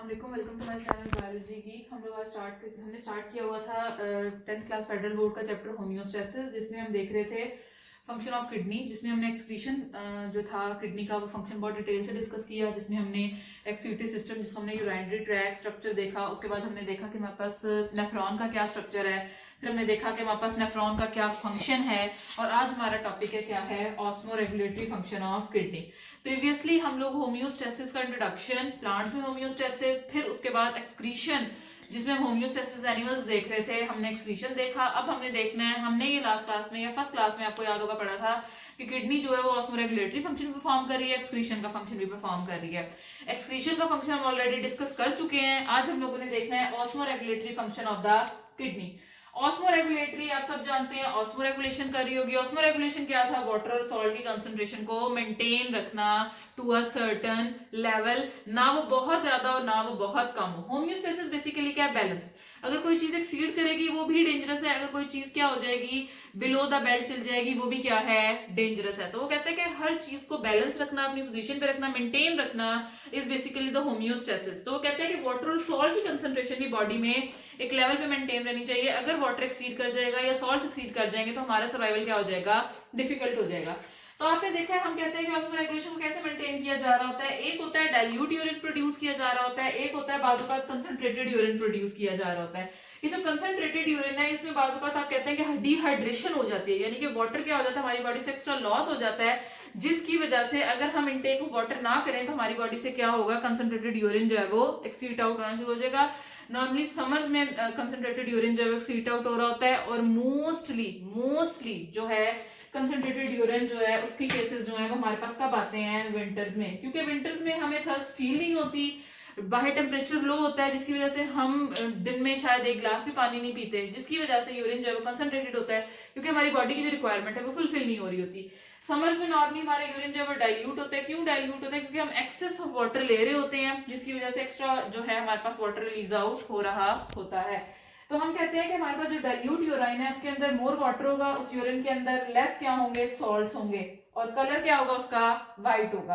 अस्सलाम welcome to my channel biology geek. हम लोग आज हमने स्टार्ट किया हुआ था 10th क्लास फेडरल बोर्ड का चैप्टर होम्योस्टेसिस, जिसमें हम देख रहे थे फंक्शन ऑफ किडनी, जिसमें हमने एक्सक्रीशन जो था किडनी का वो फंक्शन बहुत डिटेल से डिस्कस किया, जिसमें हमने एक्सक्रीटरी सिस्टम, जिसको हमने यूरिनरी ट्रैक्ट स्ट्रक्चर देखा। उसके बाद हमने देखा कि हमारे पास नेफ्रॉन का क्या स्ट्रक्चर है, फिर हमने देखा कि हमारे पास नेफ्रॉन का क्या फंक्शन है, और आज हमारा टॉपिक है क्या है, osmo regulatory function of kidney. Previously हम लोग होम्योस्टेसिस का इंट्रोडक्शन, प्लांट्स में होम्योस्टेसिस, फिर उसके बाद एक्सक्रीशन जिसमें हम होम्योस्टेसिस एनिमल्स देख रहे थे, हमने एक्सक्रीशन देखा। अब हमने देखना है, हमने ये लास्ट क्लास में या फर्स्ट क्लास में आपको याद होगा पढ़ा था कि किडनी जो है वो ऑस्मोरेगुलेटरी फंक्शन परफॉर्म कर रही है, एक्सक्रीशन का फंक्शन भी परफॉर्म कर रही है। एक्सक्रीशन का फंक्शन हम ऑलरेडी डिस्कस कर चुके हैं। आज हम लोगों ने देखना है ऑस्मोरेगुलेटरी फंक्शन ऑफ द किडनी। ऑस्मोरेगुलेटरी आप सब जानते हैं, ऑस्मोरेगुलेशन कर रही होगी। ऑस्मोरेगुलेशन क्या था? वाटर और सॉल्ट की कंसंट्रेशन को मेंटेन रखना टू अ सर्टेन लेवल, ना वो बहुत ज्यादा और ना वो बहुत कम हो। होम्योस्टेसिस बेसिकली क्या है? बैलेंस। अगर कोई चीज एक्सीड करेगी वो भी डेंजरस है, अगर कोई चीज क्या हो जाएगी, बिलो द बेल्ट चल जाएगी, वो भी क्या है? डेंजरस है। तो वो कहते हैं कि हर चीज को बैलेंस रखना, अपनी पोजीशन पे रखना, मेंटेन रखना इज बेसिकली द होम्योस्टेसिस। तो वो कहते हैं कि वाटर और सॉल्ट की कंसंट्रेशन भी बॉडी में एक लेवल पे मेंटेन रहनी चाहिए। अगर वाटर एक्सीड कर जाएगा या सॉल्ट एक्सीड कर जाएंगे तो हमारा सर्वाइवल क्या हो जाएगा? डिफिकल्ट हो जाएगा। तो आपने देखा है, हम कहते हैं कि ऑस्मोरेगुलेशन को कैसे मेंटेन किया जा रहा होता है। एक होता है डाइल्यूट यूरिन प्रोड्यूस किया जा रहा होता है, एक होता है बाजू का कंसंट्रेटेड यूरिन प्रोड्यूस किया जा रहा होता है। ये जो कंसंट्रेटेड यूरिन है, इसमें बाजू का आप कहते हैं कि डिहाइड्रेशन हो जाती है, यानी कि वाटर क्या हो जाता है, हमारी बॉडी से एक्स्ट्रा लॉस हो जाता है, जिसकी वजह से अगर हम इनटेक ऑफ वाटर ना करें तो हमारी बॉडी से क्या होगा? कंसंट्रेटेड यूरिन जो है वो एक्सीट आउट होना शुरू हो जाएगा। नॉर्मली समर्स में कंसंट्रेटेड यूरिन जो है वो एक्सीट आउट हो रहा होता है, और मोस्टली जो है कंसंट्रेटेड यूरिन जो है उसकी केसेस जो है वो हमारे पास कब आते हैं? विंटर्स में, क्योंकि विंटर्स में हमें थर्स्ट फील नहीं होती, बाहर टेम्परेचर लो होता है, जिसकी वजह से हम दिन में शायद एक ग्लास भी पानी नहीं पीते, जिसकी वजह से यूरिन जो है वो कंसंट्रेटेड होता है, क्योंकि हमारी बॉडी की जो रिक्वायरमेंट है वो फुलफिल नहीं हो रही होती। समर्स में नॉर्मली हमारा यूरिन जो है वो डाइल्यूट होता है। क्यों डाइल्यूट होता है? क्योंकि हम एक्सेस ऑफ वाटर ले रहे होते हैं, जिसकी वजह से एक्स्ट्रा जो है हमारे पास वाटर रिलीज आउट हो रहा होता है। तो हम कहते हैं कि हमारे पास जो डाइल्यूट यूरिन है उसके अंदर मोर वाटर होगा, उस यूरिन के अंदर लेस क्या होंगे? सॉल्ट्स होंगे, और कलर क्या होगा उसका? व्हाइट होगा।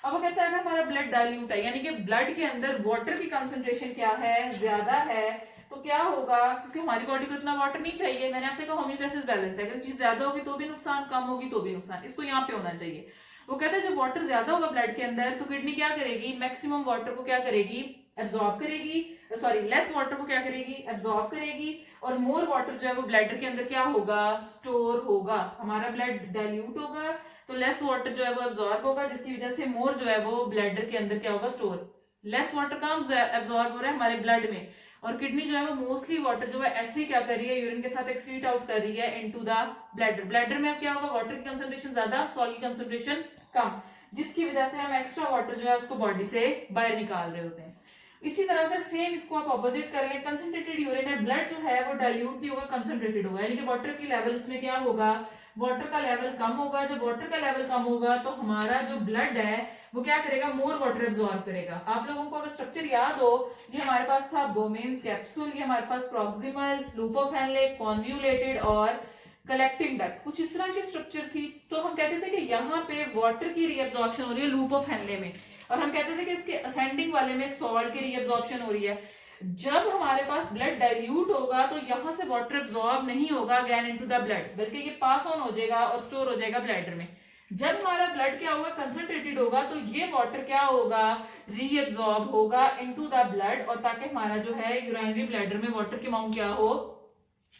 अब वो कहता है अगर हमारा ब्लड डाइल्यूट है, यानी कि ब्लड के अंदर वाटर की कंसंट्रेशन क्या है? ज्यादा है, तो क्या होगा? क्योंकि हमारी बॉडी को इतना वाटर नहीं चाहिए, मैंने आपसे कहा होम्योस्टेसिस बैलेंस है, अगर चीज ज्यादा होगी तो भी नुकसान, कम होगी तो भी नुकसान, इसको यहाँ पे होना चाहिए। वो कहता है जब वाटर ज्यादा होगा ब्लड के अंदर तो किडनी क्या करेगी? मैक्सिमम वाटर को क्या करेगी? एब्जॉर्ब करेगी, सॉरी लेस वाटर को क्या करेगी? एब्जॉर्ब करेगी, और मोर वाटर जो है वो ब्लैडर के अंदर क्या होगा? स्टोर होगा। हमारा ब्लड डाइल्यूट होगा तो लेस वाटर जो है वो एब्जॉर्ब होगा, जिसकी वजह से मोर जो है वो ब्लैडर के अंदर क्या होगा? स्टोर। लेस वाटर कम एब्जॉर्ब हो रहा है हमारे ब्लड में, और किडनी जो है वो मोस्टली वाटर जो है ऐसे ही क्या कर रही है? यूरिन के साथ एक्सक्रीट आउट कर रही है इनटू द ब्लैडर। ब्लैडर में अब क्या होगा? वाटर की कंसंट्रेशन ज्यादा, सॉल्ट की कंसंट्रेशन कम, जिसकी वजह से हम एक्स्ट्रा वाटर जो है उसको बॉडी से बाहर निकाल रहे होते हैं। इसी तरह से सेम इसको आप ऑपोजिट करेंगे, कंसंट्रेटेड यूरिन है, ब्लड जो है वो डाइल्यूट नहीं होगा, कंसंट्रेटेड होगा, यानी कि वाटर की लेवल उसमें क्या होगा? वाटर का लेवल कम होगा। जब वाटर का लेवल कम होगा तो हमारा जो ब्लड है वो क्या करेगा? मोर वाटर एब्जॉर्ब करेगा। आप लोगों को अगर स्ट्रक्चर याद हो, ये हमारे पास था बोमेन्स कैप्सूल, ये हमारे पास proximal, loop of Henle, convoluted और कलेक्टिंग डक्ट, कुछ इस तरह की स्ट्रक्चर थी। तो हम कहते थे कि यहाँ पे वाटर की रीअब्जॉर्प्शन हो रही है लूप ऑफ हेनले में, और हम कहते थे कि इसके असेंडिंग वाले में सॉल्ट की रीअब्जॉर्प्शन हो रही है। जब हमारे पास ब्लड डाइल्यूट होगा तो यहाँ से वाटर एब्जॉर्ब नहीं होगा अगेन इनटू द ब्लड, बल्कि ये पास ऑन हो जाएगा और स्टोर हो जाएगा ब्लैडर में। जब हमारा ब्लड क्या होगा? कंसंट्रेटेड होगा, तो ये वाटर क्या होगा? रीअब्जॉर्ब होगा इनटू द ब्लड, और ताकि हमारा जो है यूरिनरी ब्लैडर में वाटर की अमाउंट क्या हो?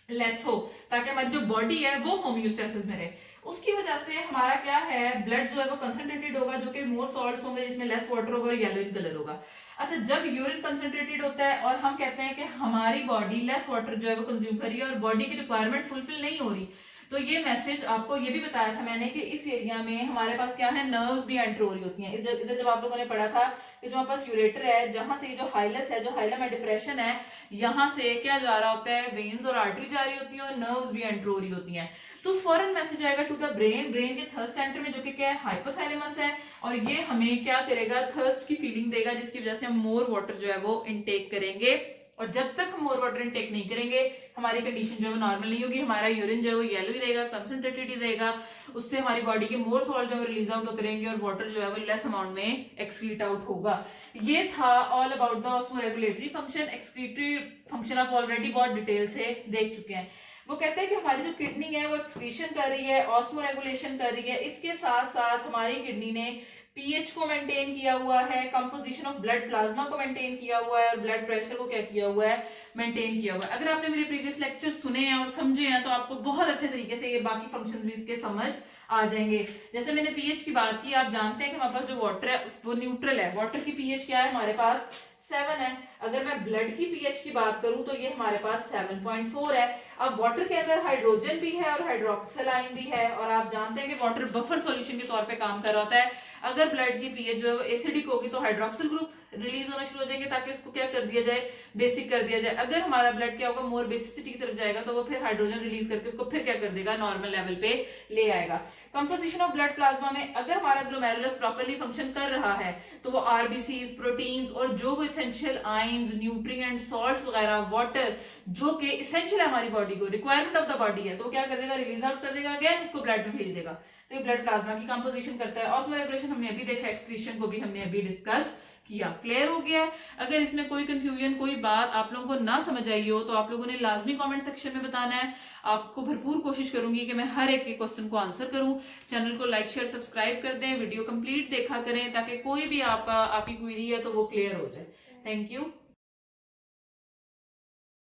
लेस हो, ताकि हमारी जो बॉडी है वो होम्योस्टेसिस में रहे। उसकी वजह से हमारा क्या है? ब्लड जो है वो कंसंट्रेटेड होगा, जो कि मोर सॉल्ट्स होंगे, जिसमें लेस वाटर होगा और येलो इन कलर होगा। अच्छा, जब यूरिन कंसंट्रेटेड होता है और हम कहते हैं कि हमारी बॉडी लेस वाटर जो है वो कंज्यूम कर रही है और बॉडी की रिक्वायरमेंट फुलफिल नहीं हो रही, तो ये मैसेज आपको ये भी बताया था मैंने कि इस एरिया में हमारे पास क्या है? नर्व्स भी एंटर हो रही होती हैं। इधर जब आप लोगों ने पढ़ा था कि जो हमारे पास यूरेटर है, जहां से जो हाइलस है, जो हाइलम है, डिप्रेशन है, यहाँ से क्या जा रहा होता है? वेन्स और आर्टरी जा रही होती है, और नर्व्स भी एंटर हो रही होती हैं। तो फॉरन मैसेज आएगा टू द ब्रेन, ब्रेन के थर्स्ट सेंटर में, जो कि क्या है? हाइपोथैलेमस है, और ये हमें क्या करेगा? थर्स्ट की फीलिंग देगा, जिसकी वजह से हम मोर वाटर जो है वो इनटेक करेंगे और जब तक हम मोर वाटर इनटेक नहीं करेंगे हमारी कंडीशन जो है वो नॉर्मल नहीं होगी, हमारा यूरिन जो है वो येलो ही रहेगा, कंसंट्रेटेड ही रहेगा, उससे हमारी बॉडी के मोर सॉल्ट जो है रिलीज आउट होते रहेंगे और वाटर जो है वो लेस अमाउंट में एक्सक्रीट आउट होगा। ये था all about the osmoregulatory function. Excretory function आप ऑलरेडी बहुत डिटेल से देख चुके हैं। वो कहते हैं कि हमारी जो किडनी है वो एक्सक्रीशन कर रही है, ऑस्मोरेगुलेशन कर रही है, इसके साथ साथ हमारी किडनी ने पीएच को मेंटेन किया हुआ है, कंपोजिशन ऑफ ब्लड प्लाज्मा को मेंटेन किया हुआ है और ब्लड प्रेशर को क्या किया हुआ है, मेंटेन किया हुआ है। अगर आपने मेरे प्रीवियस लेक्चर सुने हैं और समझे हैं तो आपको बहुत अच्छे तरीके से ये बाकी फंक्शंस भी इसके समझ आ जाएंगे। जैसे मैंने पीएच की बात की, आप जानते हैं कि हमारे पास जो वाटर है वो न्यूट्रल है। वाटर की पीएच क्या है हमारे पास 7 है। अगर मैं ब्लड की पीएच की बात करूं तो ये हमारे पास 7.4 है। अब वाटर के अंदर हाइड्रोजन भी है और हाइड्रोक्सिल आयन भी है और आप जानते हैं कि वाटर बफर सॉल्यूशन के तौर पे काम कर रहा होता है। अगर ब्लड की पीएच जो है एसिडिक होगी तो हाइड्रोक्सिल ग्रुप रिलीज होना शुरू हो जाएंगे ताकि उसको क्या कर दिया जाए, बेसिक कर दिया जाए। अगर हमारा ब्लड क्या होगा मोर बेसिसिटी की तरफ जाएगा तो वो फिर हाइड्रोजन रिलीज करके उसको फिर क्या कर देगा, नॉर्मल लेवल पे ले आएगा। कंपोजिशन ऑफ ब्लड प्लाज्मा में अगर हमारा ग्लोमेरुलस प्रॉपर्ली फंक्शन कर रहा है तो वो आरबीसीज, प्रोटीन्स और जो वो इसेंशियल आयंस, न्यूट्रिएंट, सॉल्ट्स वगैरह, वाटर जो कि इसेंशियल है हमारी बॉडी को, रिक्वायरमेंट ऑफ द बॉडी है, तो क्या कर देगा, रिलीज आउट कर देगा, अगेन उसको ब्लड में भेज देगा। तो ये ब्लड प्लाज्मा की कंपोजिशन करता है। ऑस्मोरेगुलेशन हमने अभी देखा, एक्सक्रीशन को भी हमने अभी डिस्कस किया। क्लियर हो गया है? अगर इसमें कोई कंफ्यूजन, कोई बात आप लोगों को ना समझ आई हो तो आप लोगों ने लाजमी कमेंट सेक्शन में बताना है। आपको भरपूर कोशिश करूंगी कि मैं हर एक के क्वेश्चन को आंसर करूं। चैनल को लाइक, शेयर, सब्सक्राइब कर दें, वीडियो कंप्लीट देखा करें ताकि कोई भी आपकी क्वेरी है तो वो क्लियर हो जाए। Thank you.